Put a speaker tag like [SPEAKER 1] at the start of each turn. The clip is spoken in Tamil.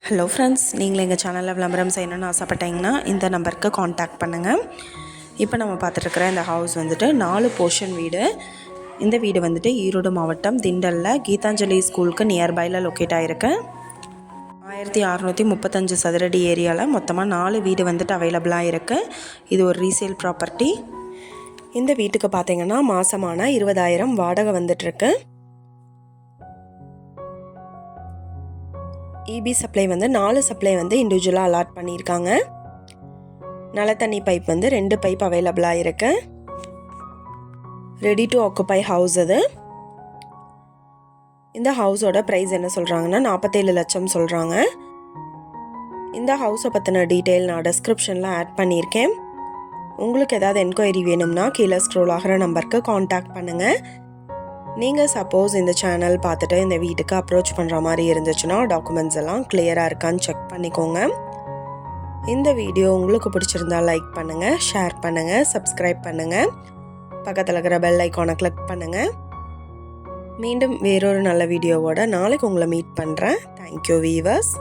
[SPEAKER 1] ஹலோ ஃப்ரெண்ட்ஸ், நீங்களும் எங்கள் சேனலில் விளம்பரம் செய்யணும்னு ஆசைப்பட்டீங்கன்னா இந்த நம்பருக்கு காண்டாக்ட் பண்ணுங்கள். இப்போ நம்ம பார்த்துட்ருக்குற இந்த ஹவுஸ் வந்துட்டு 4 போர்ஷன் வீடு. இந்த வீடு வந்துட்டு ஈரோடு மாவட்டம் திண்டலில் கீதாஞ்சலி ஸ்கூலுக்கு நியர்பையில் லொக்கேட் ஆகிருக்கு. 1635 சதுரடி ஏரியாவில் மொத்தமாக 4 வீடு வந்துட்டு அவைலபிளாக இருக்குது. இது ஒரு ரீசேல் ப்ராப்பர்ட்டி. இந்த வீட்டுக்கு பார்த்திங்கன்னா மாதமான 20,000 வாடகை வந்துட்டுருக்கு. இபி சப்ளை வந்து 4 சப்ளை வந்து இண்டிவிஜுவலாக அலாட் பண்ணியிருக்காங்க. நல்ல தண்ணி பைப் வந்து 2 பைப் அவைலபிளாக இருக்கு. ரெடி டு ஆக்குபை ஹவுஸ் அது. இந்த ஹவுஸோட ப்ரைஸ் என்ன சொல்கிறாங்கன்னா 47 லட்சம் சொல்கிறாங்க. இந்த ஹவுஸை பற்றின டீட்டெயில் நான் டிஸ்கிரிப்ஷனில் ஆட் பண்ணியிருக்கேன். உங்களுக்கு ஏதாவது என்கொயரி வேணும்னா கீழே ஸ்க்ரோல் ஆகிற நம்பருக்கு காண்டாக்ட் பண்ணுங்கள். நீங்கள் சப்போஸ் இந்த சேனல் பார்த்துட்டு இந்த வீட்டுக்கு அப்ரோச் பண்ணுற மாதிரி இருந்துச்சுன்னா டாக்குமெண்ட்ஸ் எல்லாம் கிளியராக இருக்கான்னு செக் பண்ணிக்கோங்க. இந்த வீடியோ உங்களுக்கு பிடிச்சிருந்தா லைக் பண்ணுங்கள், ஷேர் பண்ணுங்கள், சப்ஸ்கிரைப் பண்ணுங்கள், பக்கத்தில் இருக்கிற பெல் ஐக்கானை கிளிக் பண்ணுங்கள். மீண்டும் வேறொரு நல்ல வீடியோவோட நாளைக்கு உங்களை மீட் பண்ணுறேன். Thank you viewers.